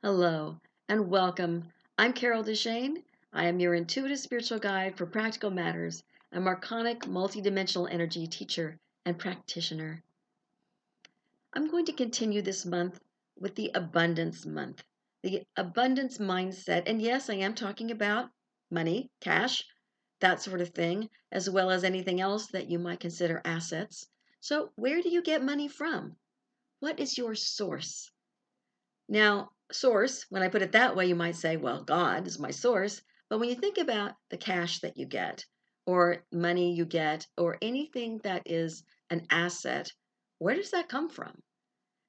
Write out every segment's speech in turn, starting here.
Hello and welcome. I'm Carol DeChaine. I am your intuitive spiritual guide for practical matters, a Marconic multidimensional energy teacher and practitioner. I'm going to continue this month with the abundance month, the abundance mindset. And yes, I am talking about money, cash, that sort of thing, as well as anything else that you might consider assets. So, where do you get money from? What is your source? Now, source, when I put it that way, you might say, well, God is my source. But when you think about the cash that you get, or money you get, or anything that is an asset, where does that come from?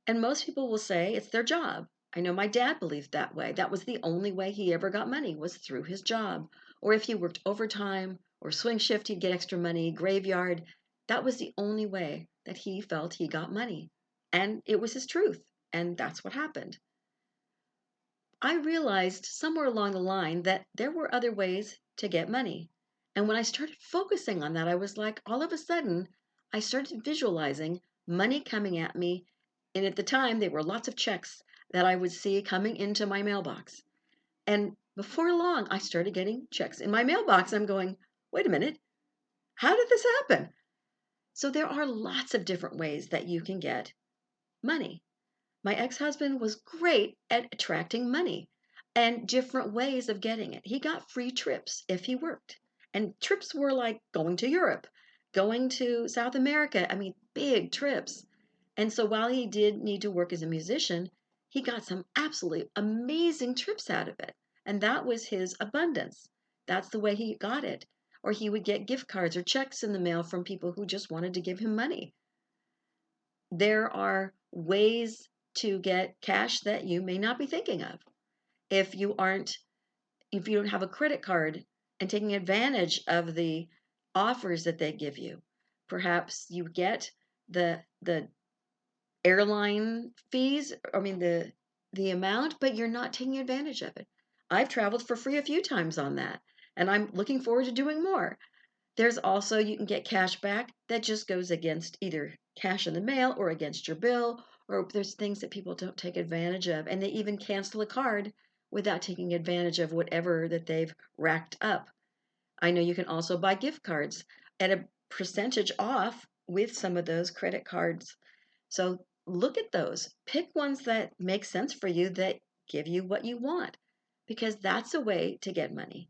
And most people will say it's their job. I know my dad believed that way. That was the only way he ever got money was through his job. Or if he worked overtime or swing shift, he'd get extra money, graveyard. That was the only way that he felt he got money. And it was his truth. And that's what happened. I realized somewhere along the line that there were other ways to get money. And when I started focusing on that, I was like, all of a sudden, I started visualizing money coming at me. And at the time, there were lots of checks that I would see coming into my mailbox. And before long, I started getting checks in my mailbox. I'm going, wait a minute, how did this happen? So there are lots of different ways that you can get money. My ex-husband was great at attracting money and different ways of getting it. He got free trips if he worked. And trips were like going to Europe, going to South America. I mean, big trips. And so while he did need to work as a musician, he got some absolutely amazing trips out of it. And that was his abundance. That's the way he got it. Or he would get gift cards or checks in the mail from people who just wanted to give him money. There are ways to get cash that you may not be thinking of. If you aren't, if you don't have a credit card and taking advantage of the offers that they give you, perhaps you get the airline fees, the amount, but you're not taking advantage of it. I've traveled for free a few times on that, and I'm looking forward to doing more. There's also, you can get cash back that just goes against either cash in the mail or against your bill, or there's things that people don't take advantage of, and they even cancel a card without taking advantage of whatever that they've racked up. I know you can also buy gift cards at a percentage off with some of those credit cards. So look at those. Pick ones that make sense for you, that give you what you want, because that's a way to get money.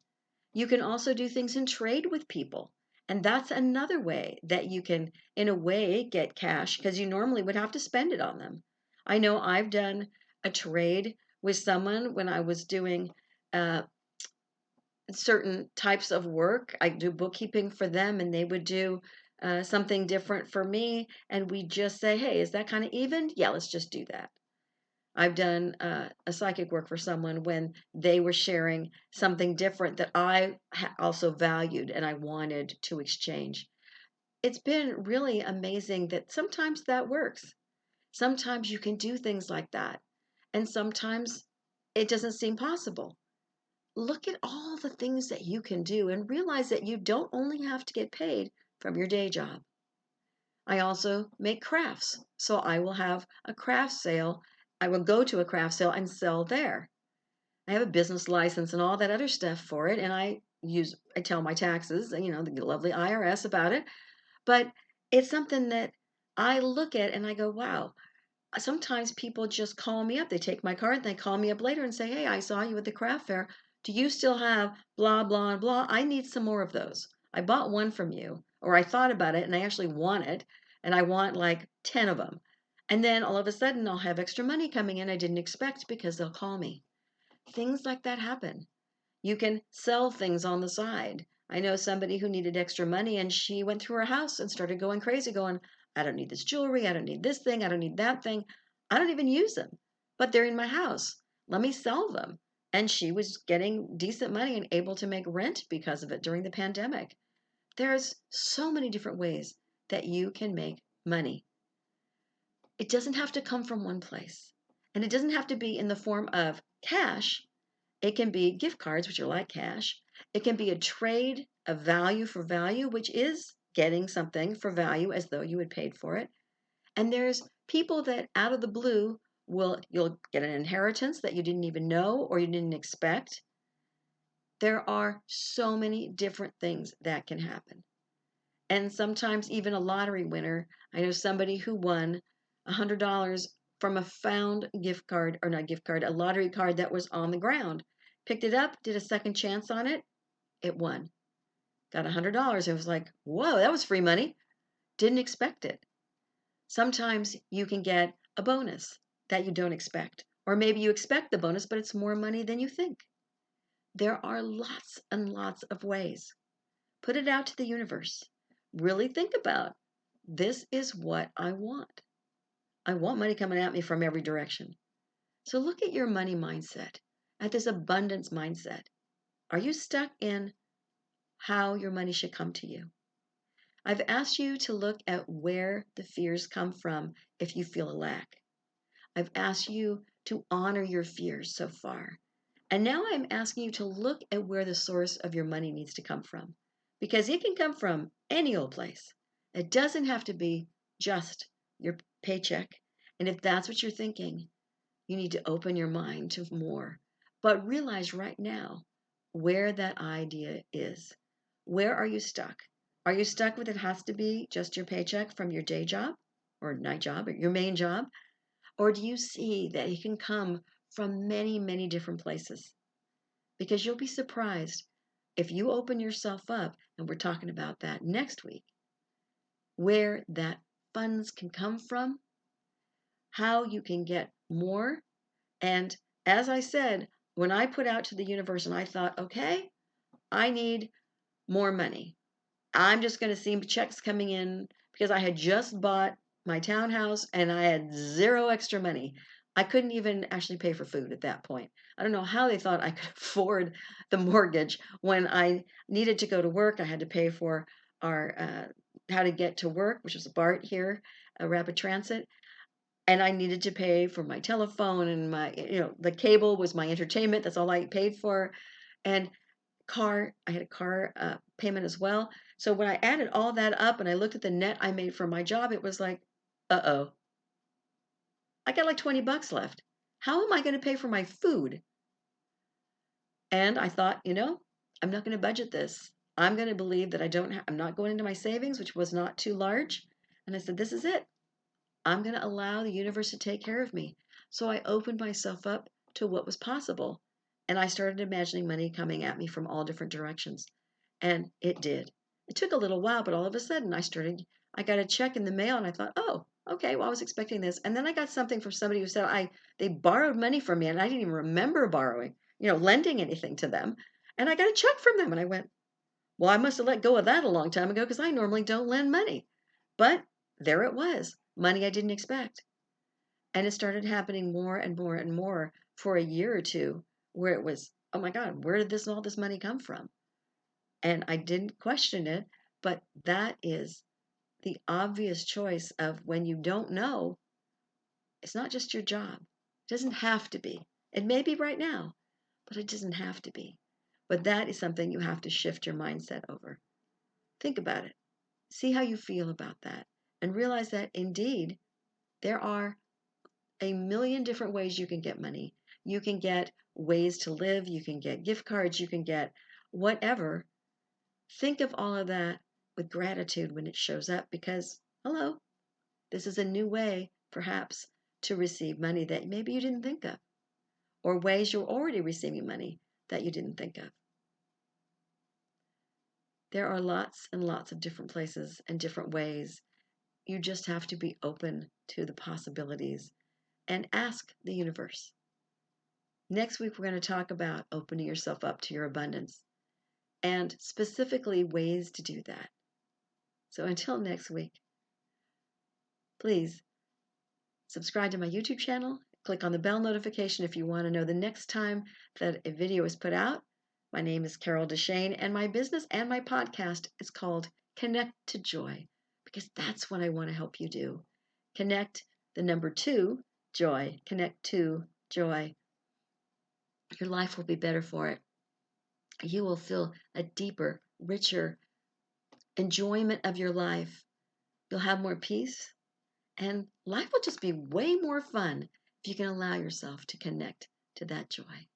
You can also do things in trade with people. And that's another way that you can, in a way, get cash because you normally would have to spend it on them. I know I've done a trade with someone when I was doing uh, certain types of work. I do bookkeeping for them, and they would do something different for me. And we just say, hey, is that kind of even? Yeah, let's just do that. I've done a psychic work for someone when they were sharing something different that I also valued and I wanted to exchange. It's been really amazing that sometimes that works. Sometimes you can do things like that, and sometimes it doesn't seem possible. Look at all the things that you can do and realize that you don't only have to get paid from your day job. I also make crafts. So I will have a craft sale. I will go to a craft sale and sell there. I have a business license and all that other stuff for it. And I tell my taxes, the lovely IRS about it. But it's something that I look at and I go, wow. Sometimes people just call me up. They take my card and they call me up later and say, hey, I saw you at the craft fair. Do you still have blah, blah, and blah? I need some more of those. I bought one from you, or I thought about it and I actually want it, and I want like 10 of them. And then all of a sudden, I'll have extra money coming in I didn't expect because they'll call me. Things like that happen. You can sell things on the side. I know somebody who needed extra money and she went through her house and started going crazy, going, I don't need this jewelry. I don't need this thing. I don't need that thing. I don't even use them, but they're in my house. Let me sell them. And she was getting decent money and able to make rent because of it during the pandemic. There's so many different ways that you can make money. It doesn't have to come from one place. And it doesn't have to be in the form of cash. It can be gift cards, which are like cash. It can be a trade of value for value, which is getting something for value as though you had paid for it. And there's people that out of the blue You'll get an inheritance that you didn't even know or you didn't expect. There are so many different things that can happen. And sometimes even a lottery winner. I know somebody who won $100 from a found gift card, or not gift card, a lottery card that was on the ground. Picked it up, did a second chance on it, it won. Got $100. It was like, whoa, that was free money. Didn't expect it. Sometimes you can get a bonus that you don't expect. Or maybe you expect the bonus, but it's more money than you think. There are lots and lots of ways. Put it out to the universe. Really think about, this is what I want. I want money coming at me from every direction. So look at your money mindset, at this abundance mindset. Are you stuck in how your money should come to you? I've asked you to look at where the fears come from if you feel a lack. I've asked you to honor your fears so far. And now I'm asking you to look at where the source of your money needs to come from. Because it can come from any old place. It doesn't have to be just your paycheck. And if that's what you're thinking, you need to open your mind to more. But realize right now where that idea is. Where are you stuck? Are you stuck with it has to be just your paycheck from your day job or night job or your main job? Or do you see that it can come from many, many different places? Because you'll be surprised if you open yourself up, and we're talking about that next week, where that funds can come from, how you can get more. And as I said, when I put out to the universe and I thought, okay, I need more money. I'm just going to see checks coming in because I had just bought my townhouse and I had zero extra money. I couldn't even actually pay for food at that point. I don't know how they thought I could afford the mortgage when I needed to go to work. I had to pay for our how to get to work, which was a BART here, a rapid transit, and I needed to pay for my telephone and my, the cable was my entertainment. That's all I paid for, and I had a car payment as well. So when I added all that up and I looked at the net I made for my job, it was like, uh-oh, I got like $20 left. How am I going to pay for my food? And I thought, I'm not going to budget this. I'm going to believe that I'm not going into my savings, which was not too large. And I said, this is it. I'm going to allow the universe to take care of me. So I opened myself up to what was possible. And I started imagining money coming at me from all different directions. And it did. It took a little while, but all of a sudden I got a check in the mail and I thought, oh, okay, well, I was expecting this. And then I got something from somebody who said they borrowed money from me and I didn't even remember borrowing, lending anything to them. And I got a check from them and I went, well, I must have let go of that a long time ago because I normally don't lend money. But there it was, money I didn't expect. And it started happening more and more and more for a year or two where it was, oh my God, where did all this money come from? And I didn't question it, but that is the obvious choice of when you don't know, it's not just your job. It doesn't have to be. It may be right now, but it doesn't have to be. But that is something you have to shift your mindset over. Think about it. See how you feel about that. And realize that indeed, there are a million different ways you can get money. You can get ways to live. You can get gift cards. You can get whatever. Think of all of that with gratitude when it shows up because, hello, this is a new way, perhaps, to receive money that maybe you didn't think of, or ways you're already receiving money that you didn't think of. There are lots and lots of different places and different ways. You just have to be open to the possibilities and ask the universe. Next week, we're going to talk about opening yourself up to your abundance and specifically ways to do that. So until next week, please subscribe to my YouTube channel. Click on the bell notification if you want to know the next time that a video is put out. My name is Carol DeChaine, and my business and my podcast is called Connect to Joy, because that's what I want to help you do. Connect the number 2, joy. Connect to joy. Your life will be better for it. You will feel a deeper, richer enjoyment of your life. You'll have more peace, and life will just be way more fun if you can allow yourself to connect to that joy.